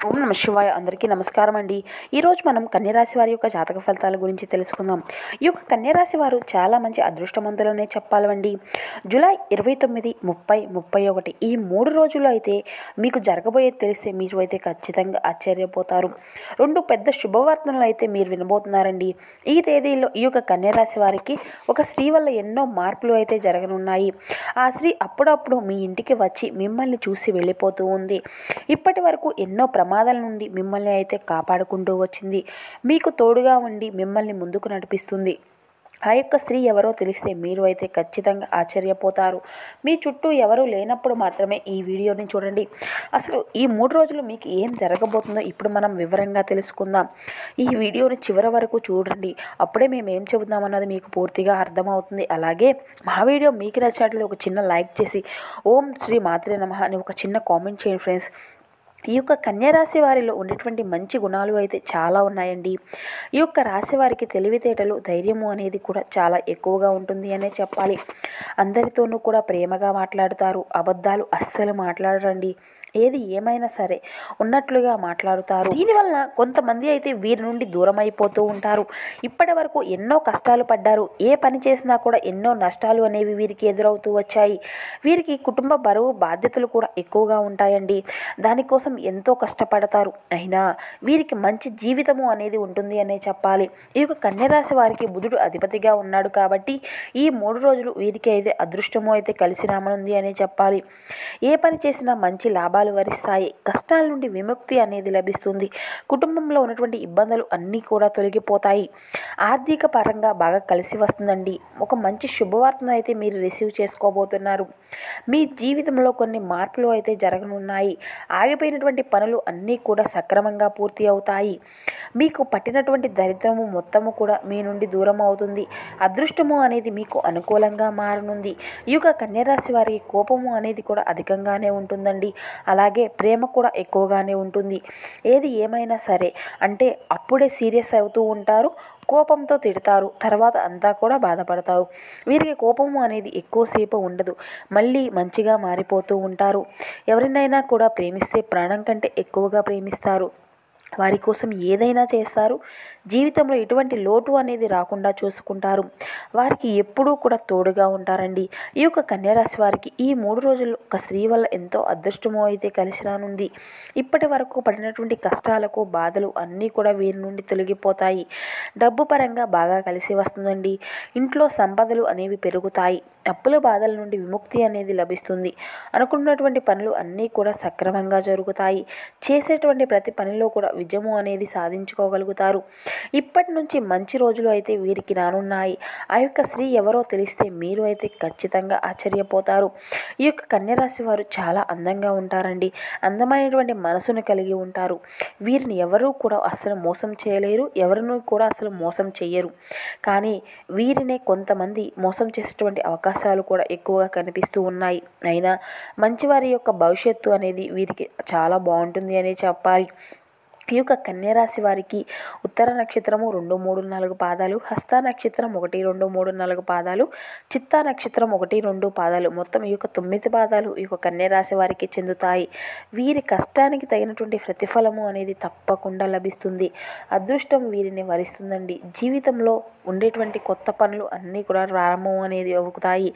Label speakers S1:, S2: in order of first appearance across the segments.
S1: ఓం నమ శివాయ. అందరికీ నమస్కారం అండి. ఈరోజు మనం కన్యరాశి వారి యొక్క జాతక ఫలితాల గురించి తెలుసుకుందాం. ఈ యొక్క కన్యరాశి వారు చాలా మంచి అదృష్టవంతులనే చెప్పాలండి. జూలై 29, 30, 31 ఈ 3 రోజులు అయితే మీకు జరగబోయేది తెలిస్తే మీరు అయితే ఖచ్చితంగా ఆశ్చర్యపోతారు. 2 పెద్ద శుభవార్తలు అయితే మీరు వినబోతున్నారండి. ఈ తేదీల్లో ఈ యొక్క కన్యరాశి వారికి ఒక స్త్రీ వల్ల ఎన్నో మార్పులు అయితే జరగనున్నాయి. ఆ స్త్రీ అప్పుడప్పుడు మీ ఇంటికి వచ్చి మిమ్మల్ని చూసి వెళ్ళిపోతూ ఉంది. ఇప్పటి వరకు ఎన్నో ప్రమాదాల నుండి మిమ్మల్ని అయితే కాపాడుకుంటూ వచ్చింది. మీకు తోడుగా ఉండి మిమ్మల్ని ముందుకు నడిపిస్తుంది. ఆ యొక్క స్త్రీ ఎవరో తెలిస్తే మీరు అయితే ఖచ్చితంగా ఆశ్చర్యపోతారు. మీ చుట్టూ ఎవరూ లేనప్పుడు మాత్రమే ఈ వీడియోని చూడండి. అసలు ఈ 3 రోజులు మీకు ఏం జరగబోతుందో ఇప్పుడు మనం వివరంగా తెలుసుకుందాం. ఈ వీడియోని చివరి వరకు చూడండి. అప్పుడే మేము ఏం చెబుతామన్నది మీకు పూర్తిగా అర్థమవుతుంది. అలాగే మా వీడియో మీకు నచ్చినట్లయితే ఒక చిన్న లైక్ చేసి ఓం శ్రీ మాత్రే నమః అని ఒక చిన్న కామెంట్ చేయండి ఫ్రెండ్స్. ఈ యొక్క కన్యరాశి వారిలో ఉండేటువంటి మంచి గుణాలు అయితే చాలా ఉన్నాయండి. ఈ యొక్క రాశి వారికి తెలివితేటలు, ధైర్యము అనేది కూడా చాలా ఎక్కువగా ఉంటుంది అనే చెప్పాలి. అందరితోనూ కూడా ప్రేమగా మాట్లాడుతారు. అబద్ధాలు అస్సలు మాట్లాడరండి. ఏది ఏమైనా సరే ఉన్నట్లుగా మాట్లాడుతారు. దీనివల్ల కొంతమంది అయితే వీరి నుండి దూరం అయిపోతూ ఉంటారు. ఇప్పటి వరకు ఎన్నో కష్టాలు పడ్డారు. ఏ పని చేసినా కూడా ఎన్నో నష్టాలు అనేవి వీరికి ఎదురవుతూ వచ్చాయి. వీరికి కుటుంబ బరువు బాధ్యతలు కూడా ఎక్కువగా ఉంటాయండి. దానికోసం ఎంతో కష్టపడతారు. అయినా వీరికి మంచి జీవితము అనేది ఉంటుంది అనే చెప్పాలి. ఈ యొక్క కన్యరాశి వారికి బుధుడు అధిపతిగా ఉన్నాడు కాబట్టి ఈ 3 రోజులు వీరికి అయితే అదృష్టము అయితే కలిసి రామనుంది అనే చెప్పాలి. ఏ పని చేసినా మంచి లాభాలు వరిస్తాయి. కష్టాల నుండి విముక్తి అనేది లభిస్తుంది. కుటుంబంలో ఉన్నటువంటి ఇబ్బందులు అన్నీ కూడా తొలగిపోతాయి. ఆర్థిక పరంగా బాగా కలిసి వస్తుందండి. ఒక మంచి శుభవార్తను అయితే మీరు రిసీవ్ చేసుకోబోతున్నారు. మీ జీవితంలో కొన్ని మార్పులు అయితే జరగనున్నాయి. ఆగిపోయినటువంటి పనులు అన్నీ కూడా సక్రమంగా పూర్తి అవుతాయి. మీకు పట్టినటువంటి దరిద్రము మొత్తము కూడా మీ నుండి దూరం అవుతుంది. అదృష్టము అనేది మీకు అనుకూలంగా మారనుంది. ఈ యొక్క కన్యరాశి వారికి కోపము అనేది కూడా అధికంగానే ఉంటుందండి. అలాగే ప్రేమ కూడా ఎక్కువగానే ఉంటుంది. ఏది ఏమైనా సరే అంటే అప్పుడే సీరియస్ అవుతూ ఉంటారు. కోపంతో తిడతారు. తర్వాత అంతా కూడా బాధపడతారు. వీరికి కోపము అనేది ఎక్కువసేపు ఉండదు. మళ్ళీ మంచిగా మారిపోతూ ఉంటారు. ఎవరినైనా కూడా ప్రేమిస్తే ప్రాణం కంటే ఎక్కువగా ప్రేమిస్తారు. వారి కోసం ఏదైనా చేస్తారు. జీవితంలో ఎటువంటి లోటు అనేది రాకుండా చూసుకుంటారు. వారికి ఎప్పుడూ కూడా తోడుగా ఉంటారండి. ఈ యొక్క కన్యరాశి వారికి ఈ 3 రోజుల్లో ఒక స్త్రీ వల్ల ఎంతో అదృష్టము అయితే కలిసి రానుంది. ఇప్పటి వరకు పడినటువంటి కష్టాలకు బాధలు అన్నీ కూడా వీరి నుండి తొలగిపోతాయి. డబ్బు పరంగా బాగా కలిసి వస్తుందండి. ఇంట్లో సంపదలు అనేవి పెరుగుతాయి. అప్పుల బాధల నుండి విముక్తి అనేది లభిస్తుంది. అనుకున్నటువంటి పనులు అన్నీ కూడా సక్రమంగా జరుగుతాయి. చేసేటువంటి ప్రతి పనిలో కూడా విజయము అనేది సాధించుకోగలుగుతారు. ఇప్పటి నుంచి మంచి రోజులు అయితే వీరికి రానున్నాయి. ఆ యొక్క స్త్రీ ఎవరో తెలిస్తే మీరు అయితే ఖచ్చితంగా ఆశ్చర్యపోతారు. ఈ యొక్క కన్యరాశి వారు చాలా అందంగా ఉంటారండి. అందమైనటువంటి మనసును కలిగి ఉంటారు. వీరిని ఎవరూ కూడా అస్సలు మోసం చేయలేరు. ఎవరిని కూడా అసలు మోసం చేయరు. కానీ వీరినే కొంతమంది మోసం చేసేటువంటి అవకాశాలు కూడా ఎక్కువగా కనిపిస్తూ ఉన్నాయి. అయినా మంచివారి యొక్క భవిష్యత్తు అనేది వీరికి చాలా బాగుంటుంది అనే చెప్పాలి. ఈ యొక్క కన్యరాశి వారికి ఉత్తర నక్షత్రము 2, 3, 4 పాదాలు, హస్త నక్షత్రం 1, 2, 3, 4 పాదాలు, చిత్తా నక్షత్రం 1, 2 పాదాలు, మొత్తం ఈ యొక్క 9 పాదాలు ఈ యొక్క కన్యరాశి వారికి చెందుతాయి. వీరి కష్టానికి తగినటువంటి ప్రతిఫలము అనేది తప్పకుండా లభిస్తుంది. అదృష్టం వీరిని వరిస్తుందండి. జీవితంలో ఉండేటువంటి కొత్త పనులు అన్నీ కూడా ప్రారంభం అనేది అవుతాయి.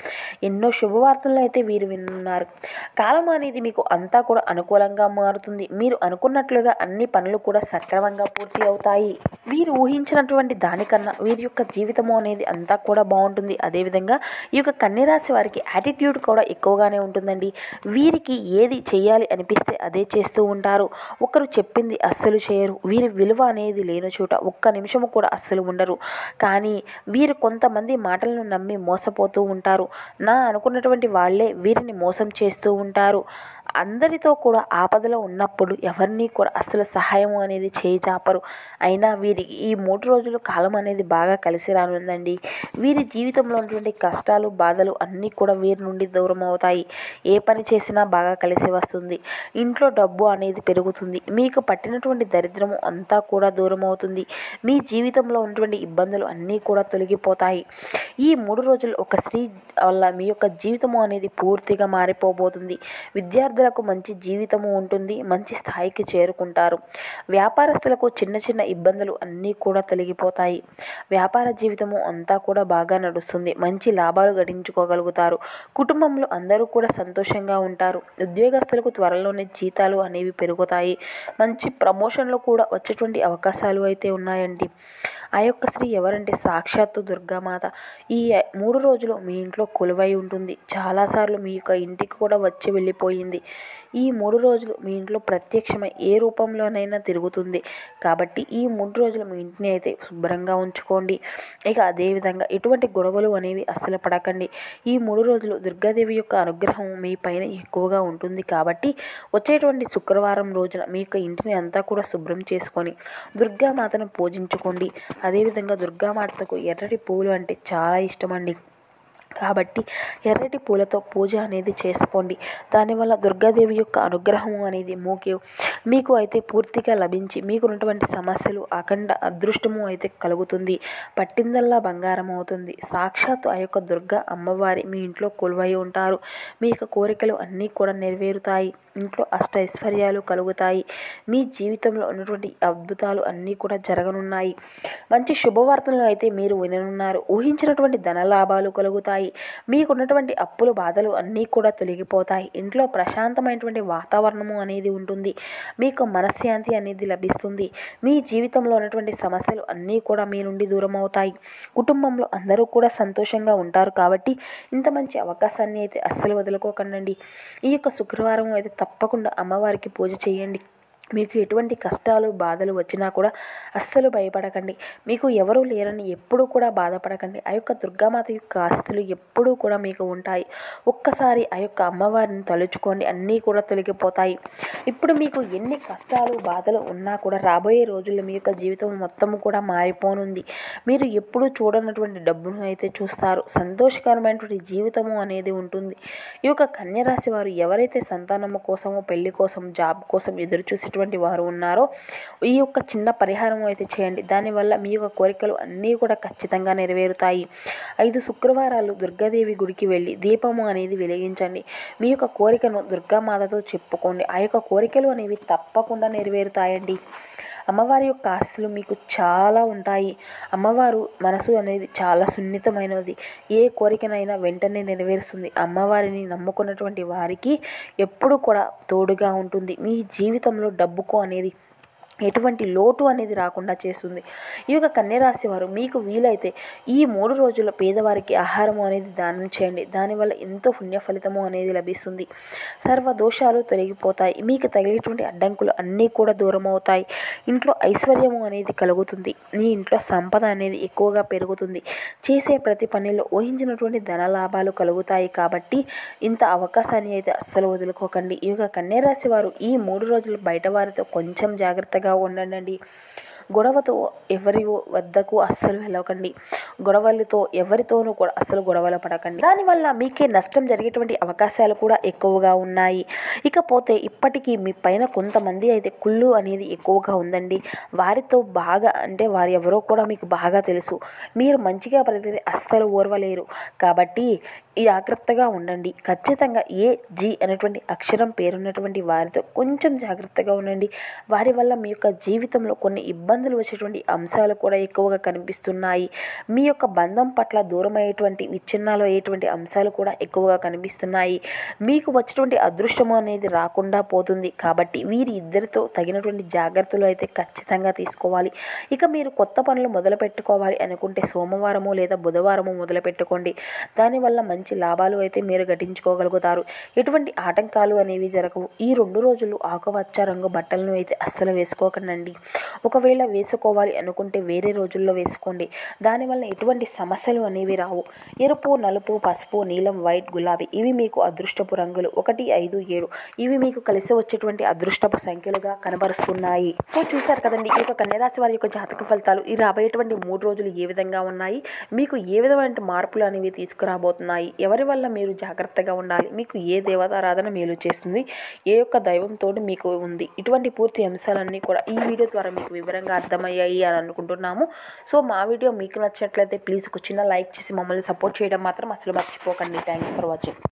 S1: ఎన్నో శుభవార్తలను అయితే వీరు విన్నారు. కాలం అనేది మీకు అంతా కూడా అనుకూలంగా మారుతుంది. మీరు అనుకున్నట్లుగా అన్ని పనులు కూడా సక్రమంగా పూర్తి అవుతాయి. వీరు ఊహించినటువంటి దానికన్నా వీరి యొక్క జీవితము అనేది అంతా కూడా బాగుంటుంది. అదేవిధంగా ఈ యొక్క కన్యరాశి వారికి యాటిట్యూడ్ కూడా ఎక్కువగానే ఉంటుందండి. వీరికి ఏది చేయాలి అనిపిస్తే అదే చేస్తూ ఉంటారు. ఒకరు చెప్పింది అస్సలు చేయరు. వీరి విలువ అనేది లేని చోట ఒక్క నిమిషము కూడా అస్సలు ఉండరు. కానీ వీరు కొంతమంది మాటలను నమ్మి మోసపోతూ ఉంటారు. అనుకున్నటువంటి వాళ్ళే వీరిని మోసం చేస్తూ ఉంటారు. అందరితో కూడా ఆపదలో ఉన్నప్పుడు ఎవరిని కూడా అస్సలు సహాయం అదృష్టము అనేది చేయి చాపరు. అయినా వీరికి ఈ 3 రోజులు కాలం అనేది బాగా కలిసి రానుందండి. వీరి జీవితంలో ఉన్నటువంటి కష్టాలు బాధలు అన్నీ కూడా వీరి నుండి దూరం అవుతాయి. ఏ పని చేసినా బాగా కలిసి వస్తుంది. ఇంట్లో డబ్బు అనేది పెరుగుతుంది. మీకు పట్టినటువంటి దరిద్రము అంతా కూడా దూరం అవుతుంది. మీ జీవితంలో ఉన్నటువంటి ఇబ్బందులు అన్నీ కూడా తొలగిపోతాయి. ఈ 3 రోజులు ఒక స్త్రీ వల్ల మీ యొక్క జీవితము అనేది పూర్తిగా మారిపోబోతుంది. విద్యార్థులకు మంచి జీవితము ఉంటుంది. మంచి స్థాయికి చేరుకుంటారు. వ్యాపారస్తులకు చిన్న చిన్న ఇబ్బందులు అన్నీ కూడా తొలగిపోతాయి. వ్యాపార జీవితము అంతా కూడా బాగా నడుస్తుంది. మంచి లాభాలు గడించుకోగలుగుతారు. కుటుంబంలో అందరూ కూడా సంతోషంగా ఉంటారు. ఉద్యోగస్తులకు త్వరలోనే జీతాలు అనేవి పెరుగుతాయి. మంచి ప్రమోషన్లు కూడా వచ్చేటువంటి అవకాశాలు అయితే ఉన్నాయండి. ఆ యొక్క స్త్రీ ఎవరంటే సాక్షాత్తు దుర్గామాత. ఈ 3 రోజులు మీ ఇంట్లో కొలువై ఉంటుంది. చాలాసార్లు మీ యొక్క ఇంటికి కూడా వచ్చి వెళ్ళిపోయింది. ఈ 3 రోజులు మీ ఇంట్లో ప్రత్యక్షమై ఏ రూపంలోనైనా తిరుగుతుంది. కాబట్టి ఈ 3 రోజులు మీ ఇంటిని అయితే శుభ్రంగా ఉంచుకోండి. ఇక అదేవిధంగా ఎటువంటి గొడవలు అనేవి అస్సలు పడకండి. ఈ 3 రోజులు దుర్గాదేవి యొక్క అనుగ్రహం మీ పైన ఎక్కువగా ఉంటుంది. కాబట్టి వచ్చేటువంటి శుక్రవారం రోజున మీ యొక్క ఇంటిని అంతా కూడా శుభ్రం చేసుకొని దుర్గామాతను పూజించుకోండి. అదేవిధంగా దుర్గామాతకు ఎర్రటి పూలు అంటే చాలా ఇష్టమండి. కాబట్టి ఎర్రటి పూలతో పూజ అనేది చేసుకోండి. దానివల్ల దుర్గాదేవి యొక్క అనుగ్రహము అనేది మీకు అయితే పూర్తిగా లభించి మీకున్నటువంటి సమస్యలు అఖండ అదృష్టము అయితే కలుగుతుంది. పట్టిందల్లా బంగారం అవుతుంది. సాక్షాత్తు ఆ యొక్క దుర్గా అమ్మవారి మీ ఇంట్లో కొలువై ఉంటారు. మీ యొక్క కోరికలు అన్నీ కూడా నెరవేరుతాయి. ఇంట్లో అష్టైశ్వర్యాలు కలుగుతాయి. మీ జీవితంలో ఉన్నటువంటి అద్భుతాలు అన్నీ కూడా జరగనున్నాయి. మంచి శుభవార్తలు అయితే మీరు విననున్నారు. ఊహించినటువంటి ధన లాభాలు కలుగుతాయి. మీకున్నటువంటి అప్పులు బాధలు అన్నీ కూడా తొలగిపోతాయి. ఇంట్లో ప్రశాంతమైనటువంటి వాతావరణము అనేది ఉంటుంది. మీకు మనశ్శాంతి అనేది లభిస్తుంది. మీ జీవితంలో ఉన్నటువంటి సమస్యలు అన్నీ కూడా మీ నుండి దూరం అవుతాయి. కుటుంబంలో అందరూ కూడా సంతోషంగా ఉంటారు. కాబట్టి ఇంత మంచి అవకాశాన్ని అయితే అస్సలు వదులుకోకండి. ఈ యొక్క శుక్రవారం అయితే తప్పకుండా అమ్మవారికి పూజ చేయండి. మీకు ఎటువంటి కష్టాలు బాధలు వచ్చినా కూడా అస్సలు భయపడకండి. మీకు ఎవరూ లేరని ఎప్పుడూ కూడా బాధపడకండి. ఆ యొక్క దుర్గామాత యొక్క ఆస్తులు ఎప్పుడూ కూడా మీకు ఉంటాయి. ఒక్కసారి ఆ యొక్క అమ్మవారిని తలుచుకోండి, అన్నీ కూడా తొలగిపోతాయి. ఇప్పుడు మీకు ఎన్ని కష్టాలు బాధలు ఉన్నా కూడా రాబోయే రోజుల్లో మీ యొక్క జీవితం మొత్తము కూడా మారిపోనుంది. మీరు ఎప్పుడూ చూడనటువంటి డబ్బును అయితే చూస్తారు. సంతోషకరమైనటువంటి జీవితము అనేది ఉంటుంది. ఈ యొక్క కన్యరాశి వారు ఎవరైతే సంతానము కోసము, పెళ్లి కోసం, జాబ్ కోసం ఎదురు చూసి వారు ఉన్నారో ఈ యొక్క చిన్న పరిహారం అయితే చేయండి. దానివల్ల మీ యొక్క కోరికలు అన్నీ కూడా ఖచ్చితంగా నెరవేరుతాయి. 5 శుక్రవారాలు దుర్గాదేవి గుడికి వెళ్ళి దీపము అనేది వెలిగించండి. మీ యొక్క కోరికను దుర్గామాతతో చెప్పుకోండి. ఆ యొక్క కోరికలు అనేవి తప్పకుండా నెరవేరుతాయండి. అమ్మవారి యొక్క ఆశీస్సులు మీకు చాలా ఉంటాయి. అమ్మవారు మనసు అనేది చాలా సున్నితమైనది. ఏ కోరికనైనా వెంటనే నెరవేరుస్తుంది. అమ్మవారిని నమ్ముకున్నటువంటి వారికి ఎప్పుడు కూడా తోడుగా ఉంటుంది. మీ జీవితంలో డబ్బుకు అనేది ఎటువంటి లోటు అనేది రాకుండా చేస్తుంది. ఈ యొక్క కన్యరాశి వారు మీకు వీలైతే ఈ 3 రోజుల పేదవారికి ఆహారము అనేది దానం చేయండి. దానివల్ల ఎంతో పుణ్య ఫలితము అనేది లభిస్తుంది. సర్వ దోషాలు తొలగిపోతాయి. మీకు తగిలేటువంటి అడ్డంకులు అన్నీ కూడా దూరం అవుతాయి. ఇంట్లో ఐశ్వర్యము అనేది కలుగుతుంది. మీ ఇంట్లో సంపద అనేది ఎక్కువగా పెరుగుతుంది. చేసే ప్రతి పనిలో ఊహించినటువంటి ధన లాభాలు కలుగుతాయి. కాబట్టి ఇంత అవకాశాన్ని అయితే అస్సలు వదులుకోకండి. ఈ యొక్క కన్యరాశి వారు ఈ 3 రోజులు బయట వారితో కొంచెం జాగ్రత్తగా ఉండండి. గొడవతో ఎవరి వద్దకు అస్సలు వెళ్ళకండి. గొడవలతో ఎవరితోనూ కూడా అస్సలు గొడవలు పడకండి. దానివల్ల మీకే నష్టం జరిగేటువంటి అవకాశాలు కూడా ఎక్కువగా ఉన్నాయి. ఇకపోతే ఇప్పటికీ మీ పైన కొంతమంది అయితే కుళ్ళు అనేది ఎక్కువగా ఉందండి. వారితో బాగా అంటే వారు ఎవరో కూడా మీకు బాగా తెలుసు. మీరు మంచిగా పలికితే అస్సలు ఓర్వలేరు. కాబట్టి జాగ్రత్తగా ఉండండి. ఖచ్చితంగా జి అనేటువంటి అక్షరం పేరున్నటువంటి వారితో కొంచెం జాగ్రత్తగా ఉండండి. వారి వల్ల మీ యొక్క జీవితంలో కొన్ని ఇబ్బందులు వచ్చేటువంటి అంశాలు కూడా ఎక్కువగా కనిపిస్తున్నాయి. మీ యొక్క బంధం పట్ల దూరం అయ్యేటువంటి విచ్ఛిన్నాలు అయ్యేటువంటి అంశాలు కూడా ఎక్కువగా కనిపిస్తున్నాయి. మీకు వచ్చేటువంటి అదృష్టము అనేది రాకుండా పోతుంది. కాబట్టి వీరి ఇద్దరితో తగినటువంటి జాగ్రత్తలు అయితే ఖచ్చితంగా తీసుకోవాలి. ఇక మీరు కొత్త పనులు మొదలు పెట్టుకోవాలి అనుకుంటే సోమవారము లేదా బుధవారము మొదలు పెట్టుకోండి. దానివల్ల మంచి మంచి లాభాలు అయితే మీరు గడించుకోగలుగుతారు. ఎటువంటి ఆటంకాలు అనేవి జరగవు. ఈ 2 రోజులు ఆకుపచ్చ రంగు బట్టలను అయితే అస్సలు వేసుకోకండి. ఒకవేళ వేసుకోవాలి అనుకుంటే వేరే రోజుల్లో వేసుకోండి. దానివల్ల ఎటువంటి సమస్యలు అనేవి రావు. ఎరుపు, నలుపు, పసుపు, నీలం, వైట్, గులాబీ ఇవి మీకు అదృష్టపు రంగులు. 1, 5, 7 ఇవి మీకు కలిసి వచ్చేటువంటి అదృష్టపు సంఖ్యలుగా కనబరుస్తున్నాయి. సో చూశారు కదండి, ఈ యొక్క కన్యరాశి వారి యొక్క జాతక ఫలితాలు ఈ రాబోయేటువంటి 3 రోజులు ఏ విధంగా ఉన్నాయి, మీకు ఏ విధమైన మార్పులు అనేవి తీసుకురాబోతున్నాయి, ఎవరి వల్ల మీరు జాగ్రత్తగా ఉండాలి, మీకు ఏ దేవతారాధన మేలు చేస్తుంది, ఏ యొక్క దైవంతో మీకు ఉంది, ఇటువంటి పూర్తి అంశాలన్నీ కూడా ఈ వీడియో ద్వారా మీకు వివరంగా అర్థమయ్యాయి అని అనుకుంటున్నాము. సో మా వీడియో మీకు నచ్చినట్లయితే ప్లీజ్ ఒక చిన్న లైక్ చేసి మమ్మల్ని సపోర్ట్ చేయడం మాత్రం అసలు మర్చిపోకండి. Thank you for watching.